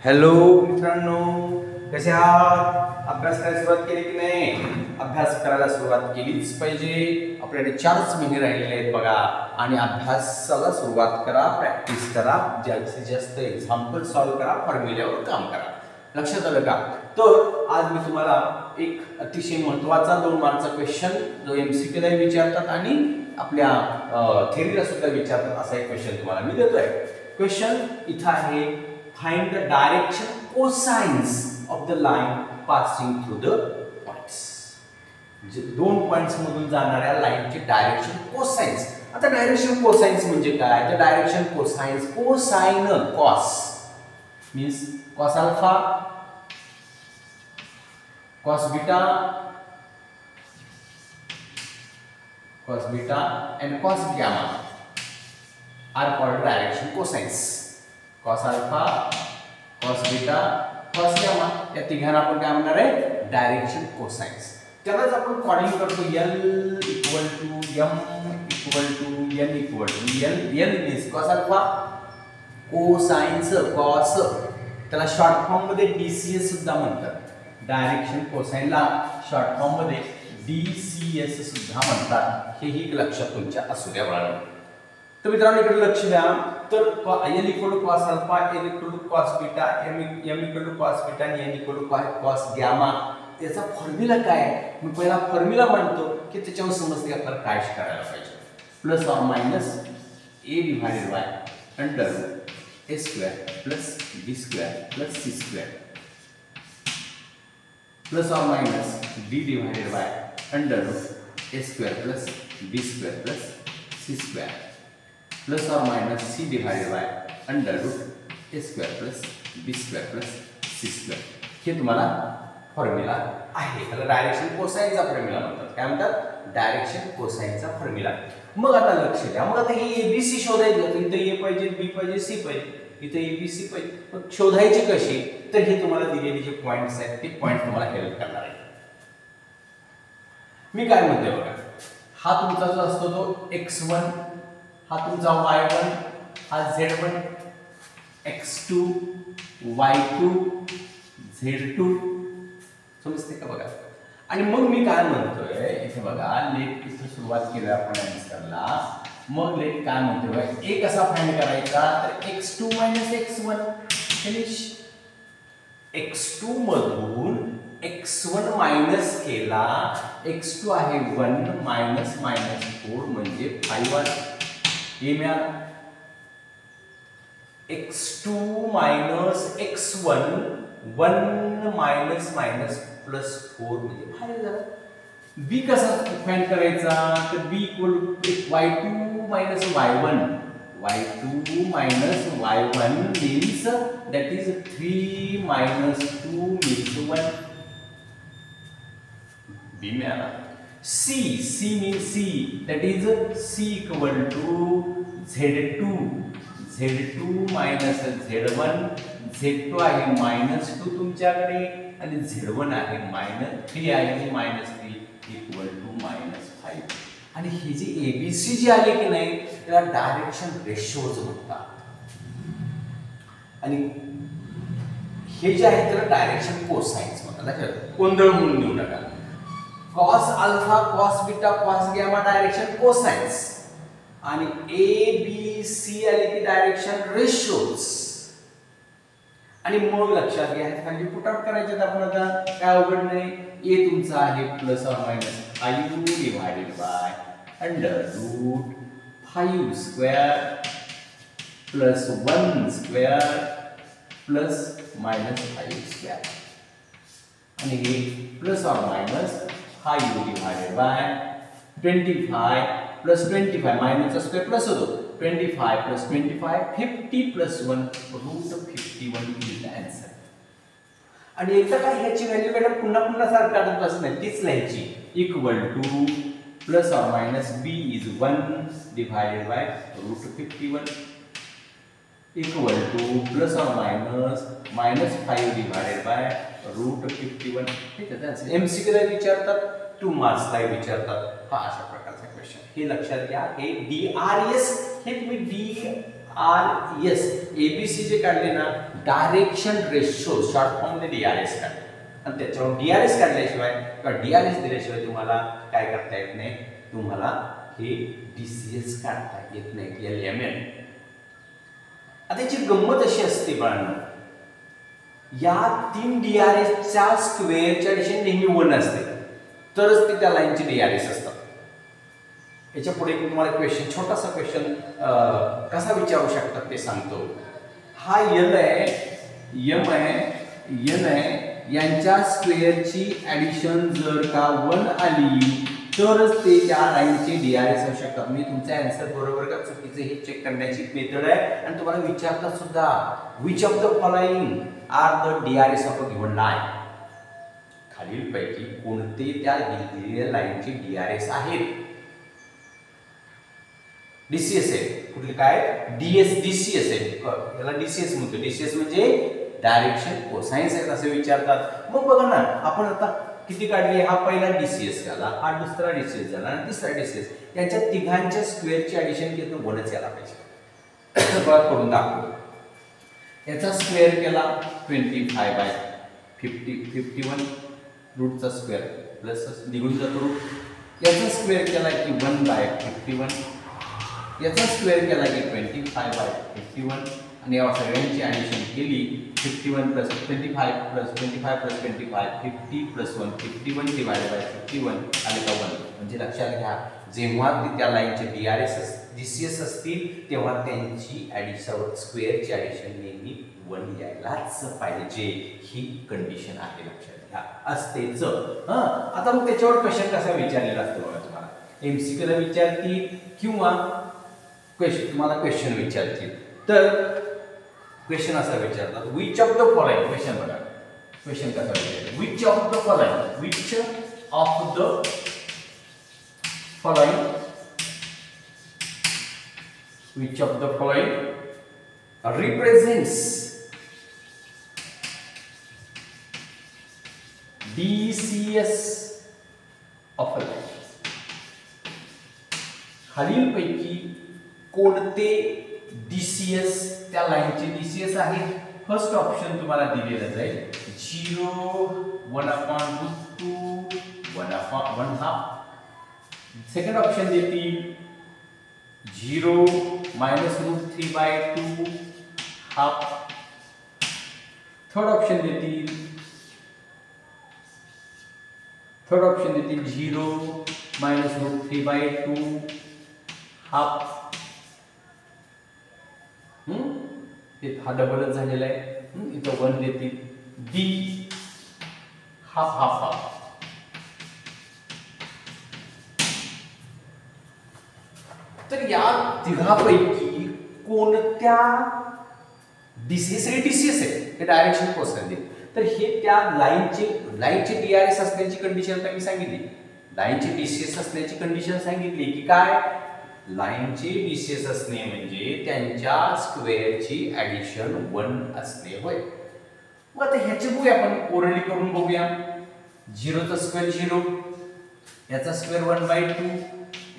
Hello मित्रांनो, कसे आहात? अभ्यास करायला सुरुवात केली की नाही? अभ्यास करायला सुरुवात केलीच पाहिजे. आपल्याकडे 4च महिने राहिलेले आहेत बघा, आणि अभ्यासाला सुरुवात करा, प्रॅक्टिस करा, जास्तीत जास्त एक्झाम्पल सॉल्व्ह करा, फॉर्म्युल्यावर काम करा. लक्षात आलं का? तर आज मी तुम्हाला एक अतिशय महत्त्वाचा 2 मार्कचा क्वेश्चन जो MCQ ला विचारतात आणि आपल्या थेअरीला सुद्धा विचारतात असा एक क्वेश्चन तुम्हाला मी देतोय. क्वेश्चन इथं आहे, find the direction cosines of the line passing through the points. म्हणजे 2 पॉइंट्स मधून जाणाऱ्या लाईनचे डायरेक्शन कोसाइन्स. आता डायरेक्शन कोसाइन्स म्हणजे काय? तर direction cosines, cosine cos means cos alpha, cos beta and cos gamma are called direction cosines. cos alpha, cos beta, cos gamma या तिघांना आपण काय म्हणणार आहे? Direction cosines. त्यालाच आपण कॉर्डिंग करतो L equal to M equal to N equal to L means cos alpha, cosines cos, त्याला शॉर्ट फॉर्म मध्ये DCS सुद्धा म्हणतात. डायरेक्शन कोसाइनला शॉर्ट फॉर्म मध्ये DCS सुद्धा म्हणतात. हेही लक्षात तुमच्या असू द्या बाळांनो. तर मित्रांनो इकडे लक्ष द्या. तर L equal to cos alpha, L equal to cos beta, M equal to cos beta आणि N equal to cos gamma. त्याचा फॉर्म्युला काय आहे? मी पहिला फॉर्म्युला म्हणतो की त्याच्यावर समजते आपल्याला काय करायला पाहिजे. Plus or minus A divided by under A square plus B square plus C square plus or minus D divided by under A square plus B square plus C square plus or minus C divided by under root A square plus B square plus C square. हे तुम्हाला formula आहे. त्याला direction कोसाइनचा formula म्हणतात. काय म्हणतात? Direction कोसाइनचा formula. मग आता लक्ष द्या. मग आता हे ABC शोधायचं. तर इथे A पाहिजे, B पाहिजे, C पाहिजे, इथे ABC पाहिजे. मग शोधायचे कसे? तर हे तुम्हाला दिलेले जे पॉइंट्स आहेत ते पॉइंट तुम्हाला हेल्प करणार आहे. मी काय म्हणते बघा, हा तुमचा जो असतो तो x1, हा तुमचा y1, हा z1, x2, y2, z2. समजते का बघा? आणि मग मी काय म्हणतोय इथे बघा, लेट इथे सुरुवात केली आपण आन्सरला. मग लेट काय म्हणतोय बघा, a कसा फाइंड करायचा? तर x2 x1 फिनिश. x2 मधून x1 मायनस केला, x2 आहे 1 मायनस 4 म्हणजे 5 हे मिळाला. x2 minus x1 1 minus plus 4 म्हणजे 5 झाला. b कसा फाइंड करायचा? तर b equal y2 minus y1, y2 minus y1 means that is 3 minus 2 means 1. b मिळाला. C means C, that is C equal to Z2 minus Z1, Z2 आहे -2 तुमच्याकडे आणि Z1 आहे -3 आहे, -3 equal to -5. आणि ही जी ABC जी आली की नाही त्याला डायरेक्शन रेशोज म्हणतात. आणि हे जे आहे त्याला डायरेक्शन कोसाइन्स म्हणतात. गोंधळ होऊन देऊ नका. cos alpha, cos beta, cos gamma direction cosines आणि A B C आले की डायरेक्शन रेशोज. आणि मग लक्षात घ्या खाली पुट आउट करायचे आपण. आता काय अवघड नाही. A तुमचा आहे प्लस और minus 5 divided by under root 5 square plus 1 square plus -5 square. आणि हे प्लस और minus 5 divided by 25 plus 25 minus square plus होतो 25 plus 25 50 plus 1 root 51 is the answer. आणि एकदा काय ह्याची व्हॅल्यू मॅडम पुन्हा सारखं काढत बसत नाही, तीच लिहायची. इक्वल टू प्लस और minus b is 1 divided by root 51 equal two plus और मायनस 5 डिवाइडेड बाय रूट 51. हे त्याचा आन्सर. MCQ ला विचारतात, 2 मार्क्स ला विचारतात. हा अशा प्रकारचा क्वेश्चन. हे लक्षात घ्या. हे DRS, हे तुम्ही DRS ABC जे काढले ना डायरेक्शन रेशो शॉर्ट फॉर्म मध्ये DRS काढा आणि त्याच्यावर DRS काढल्याशिवाय किंवा DRS दिल्याशिवाय तुम्हाला काय करता येत नाही, तुम्हाला हे DCS काढता येत नाही LMN. आता याची गंमत अशी असते बाळांनो, या 3 DRSच्या स्क्वेअरच्या ऍडिशन नेहमी 1 असते तरच ते त्या लाईनचे DRS असतात. याच्या पुढे तुम्हाला क्वेश्चन, छोटासा क्वेश्चन कसा विचारू शकतात ते सांगतो. हा L आहे, M आहे, N आहे, यांच्या स्क्वेअरची ऍडिशन जर का 1 आली तरच ते त्या लाईनचे DRS असू शकतात. मी तुमचा आन्सर बरोबर का चुकीचे हे चेक करण्याची मेथड आहे आणि तुम्हाला विचारतात सुद्धा, which of the following are the DRS of a given line. खालीलपैकी कोणते त्या दिलेल्या लाईनचे DRS आहेत? DCS आहे. कुठले काय? DCS आहे. याला DCS म्हणतो. DCS म्हणजे डायरेक्शन कोसाइन्स आहेत असे विचारतात. मग बघा ना, आपण आता किती काढले? हा पहिला DCS झाला, हा दुसरा DCS झाला आणि तिसरा DCS. यांच्या तिघांच्या स्क्वेअरची ऍडिशन केली तर 1च यायला पाहिजे. बघा करून दाखवतो. याचा स्क्वेअर केला 25/51 रूटचा स्क्वेअर प्लस निघून जातो रूट. याचा स्क्वेअर केला की 1/51. याचा स्क्वेअर केला की 25/51 आणि या सगळ्यांची ॲडिशन केली 51 + 25 + 25 + 25 50 + 1 51 / 51 आले का 1. म्हणजे लक्षात घ्या, जेव्हा ते त्या लाईनचे DCS असतील तेव्हा त्यांची ॲडिशन स्क्वेअरची ॲडिशन नेहमी 1 यायलाच पाहिजे. ही कंडिशन आहे, लक्षात घ्या. असतेच. आता मग त्याच्यावर क्वेश्चन कसा विचारलेला असतो बघा. तुम्हाला MCQ ला विचारतील किंवा तुम्हाला क्वेश्चन विचारतील. तर क्वेश्चन असा विचारतात, which of the following. Question बघा, क्वेश्चन कसा विचारतात, which of the following, which of the following, which of the following represents DCS of a line. खालीलपैकी कोणते DCS त्या लाईनचे DCS आहे? फर्स्ट ऑप्शन तुम्हाला दिलेलं जाईल 0 1/2 1/2. सेकंड ऑप्शन देतील 0 -√3/2 हाफ. थर्ड ऑप्शन देतील 0 -√3/2 हाफ. हा डबलच झालेला आहे. इथं 1 देतील. D half half half. तर या तिघापैकी कोणत्या DCS आहे हे डायरेक्शन कोसाइन. तर हे त्या लाईनचे DRS असण्याची कंडिशन आता मी सांगितली. लाईनचे DCS असण्याची कंडिशन सांगितली की काय? लाईनचे DCS असणे म्हणजे त्यांच्या स्क्वेअरची ॲडिशन 1 असणे होय. मग आता ह्याचे बघूया आपण ओरली करून बघूया. 0चा स्क्वेअर 0, याचा स्क्वेअर 1/2,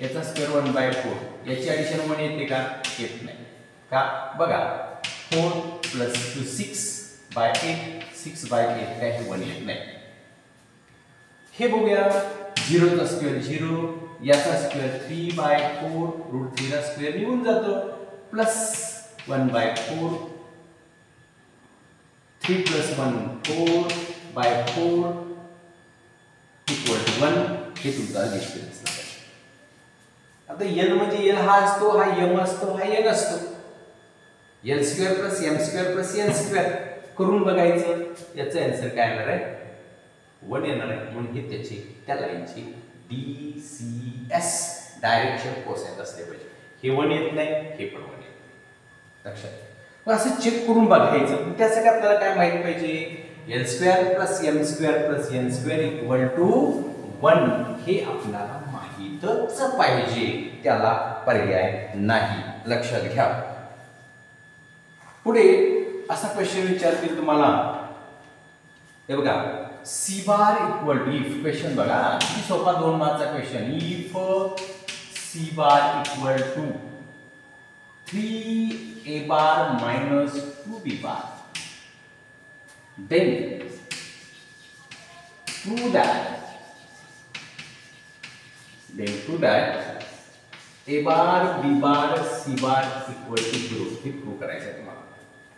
याचा स्क्वेअर 1/4. याची ॲडिशन 1 येते का? येत नाही. का? बघा 4 + 2 6/8 6/8 काय हे 1 येत नाही. हे बघूया 0चा स्क्वेअर 0, याचा स्क्वेअर 3/4 √3 चा स्क्वेअर निघून जातो प्लस 1/4 3 + 1 4/4 = 1. हे तुमचा डिस्टन्स आहे. आता L म्हणजे L हा असतो, हा M असतो, हा N असतो. L² + M² + N² करून बघायचं. याचा आन्सर काय येणार आहे? 1 येणार आहे. म्हणून हे त्याची त्या लाईनची DCS डायरेक्शन कोसाइन असले पाहिजे. हे 1 येत नाही, हे पण 1 येत नाही. लक्षात. मग असं चेक करून बघायचं. त्यासाठी आपल्याला काय माहित पाहिजे? L² + M² + N² = 1 हे आपल्याला माहीतच पाहिजे. त्याला पर्याय नाही. लक्षात घ्या. पुढे असा क्वेश्चन विचारतील तुम्हाला. हे बघा, C बार = इफ. क्वेश्चन बघा, किती सोपा 2 मार्कचा question. If C bar = 3A bar - 2B bar then prove that a bar b bar c bar equal to 0 हे प्रूव्ह करायचं आहे तुम्हाला.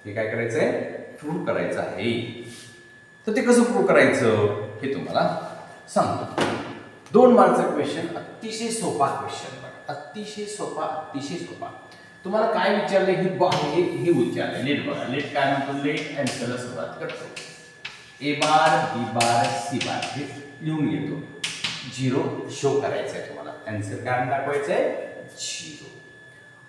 हे काय करायचं आहे? प्रूव्ह करायचं आहे. तर ते कसं प्रूव्ह करायचं हे तुम्हाला सांगतो. 2 मार्कचा क्वेश्चन, अतिशय सोपा क्वेश्चन बघा, अतिशय सोपा. तुम्हाला काय विचारले हे विचारले. लेट बघा, लेट काय म्हणतो? लेट आन्सरला सुरुवात करतो. ए बार बी बार सी बार हे लिहून घेतो. 0 शो करायचं आहे तुम्हाला. आन्सर काय दाखवायचं आहे? 0.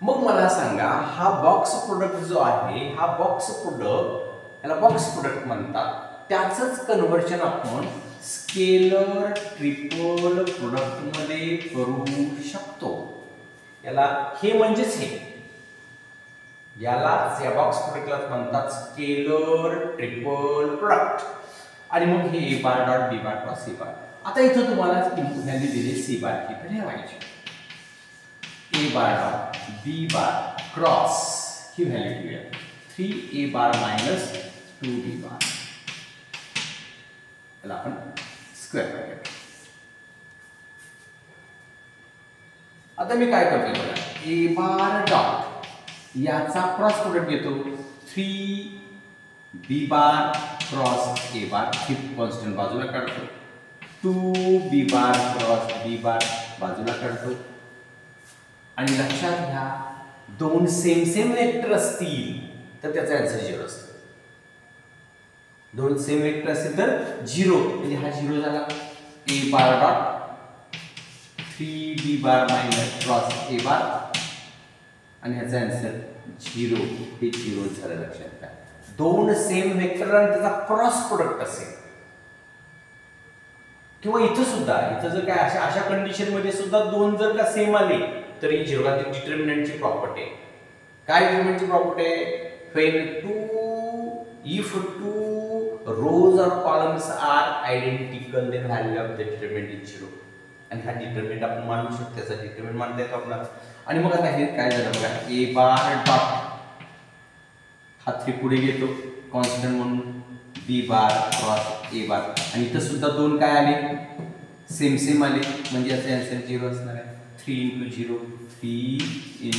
मग मला सांगा, हा बॉक्स प्रोडक्ट जो आहे, हा बॉक्स प्रोडक्ट, याला बॉक्स प्रोडक्ट म्हणतात. त्याचंच कन्व्हर्जन आपण स्केलर ट्रिपल प्रोडक्ट मध्ये करू शकतो. याला हे म्हणजेच हे, यालाच या बॉक्स प्रोडक्टला म्हणतात स्केलर ट्रिपल प्रोडक्ट. आणि मग हे A bar dot B bar dot C bar. आता इथं तुम्हाला व्हॅल्यू दिली सी बार की तर ठेवायची. A bar dot B bar cross ही व्हॅल्यू घेऊया 3 ए बार मायनस 2 बी बार. याला आपण स्क्वेअर ब्रॅकेट. आता मी काय करतोय बघा, ए बार डॉट याचा क्रॉस प्रोडक्ट घेतो 3 B bar cross A bar, he constant बाजूला काढतो. 2 बी बार क्रॉस बी बार बाजूला काढतो. आणि लक्षात घ्या, 2 सेम वेक्टर असतील तर त्याचा आन्सर 0 असतो. 2 सेम वेक्टर असतील तर 0, म्हणजे हा 0 झाला. A bar dot 3 B bar minus cross A bar आणि ह्याचा आन्सर 0, हे 0 झालं. लक्षात घ्या, 2 सेम वेक्टर आणि त्याचा क्रॉस प्रोडक्ट असेल. किंवा इथं सुद्धा, इथं जर काय अशा कंडिशन मध्ये सुद्धा 2 जर का सेम आले तरी 0. ती डिटर्मिनंटची प्रॉपर्टी आहे. काय डिटर्मिनंटची प्रॉपर्टी आहे? if 2 rows or columns are identical then value of the determinant is 0. आणि हा डिटर्मिनंट आपण मानू शकतो, त्याचा डिटर्मिनंट मानता येतो आपल्याला. आणि मग आता हे काय झालं बघा, ए बार डॉट हा 3 पुढे घेतो कॉन्स्टंट म्हणून, बी बार क्रॉस ए बार. आणि इथं सुद्धा 2 काय आले? सेम आले, म्हणजे याचा आन्सर 0 असणार आहे. 3 × 0 3 ×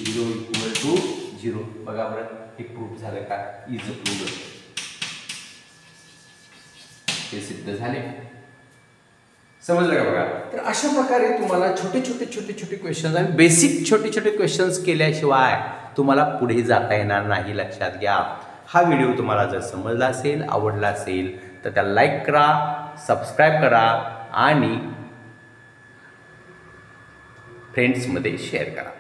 0 इक्वल टू 0. बघा बरं, हे प्रूफ झालं का? Is proved. हे सिद्ध झाले. समजलं का बघा? तर अशा प्रकारे तुम्हाला छोटे क्वेश्चन्स आणि बेसिक छोटे क्वेश्चन्स केल्याशिवाय तुम्हाला पुढे जाता येणार नाही. लक्षात घ्या. हा व्हिडिओ तुम्हाला जर समजला असेल, आवडला असेल तर त्याला लाईक करा, सबस्क्राईब करा आणि फ्रेंड्समध्ये शेअर करा.